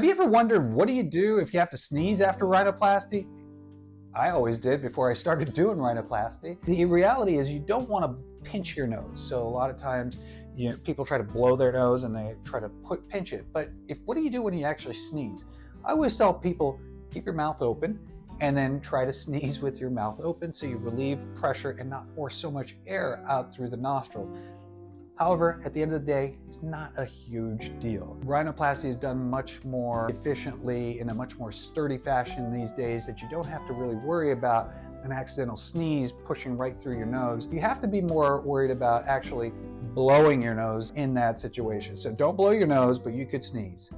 Have you ever wondered, what do you do if you have to sneeze after rhinoplasty? I always did before I started doing rhinoplasty. The reality is you don't want to pinch your nose. So a lot of times, people try to blow their nose and they try to pinch it. But what do you do when you actually sneeze? I always tell people, keep your mouth open and then try to sneeze with your mouth open so you relieve pressure and not force so much air out through the nostrils. However, at the end of the day, it's not a huge deal. Rhinoplasty is done much more efficiently in a much more sturdy fashion these days that you don't have to really worry about an accidental sneeze pushing right through your nose. You have to be more worried about actually blowing your nose in that situation. So don't blow your nose, but you could sneeze.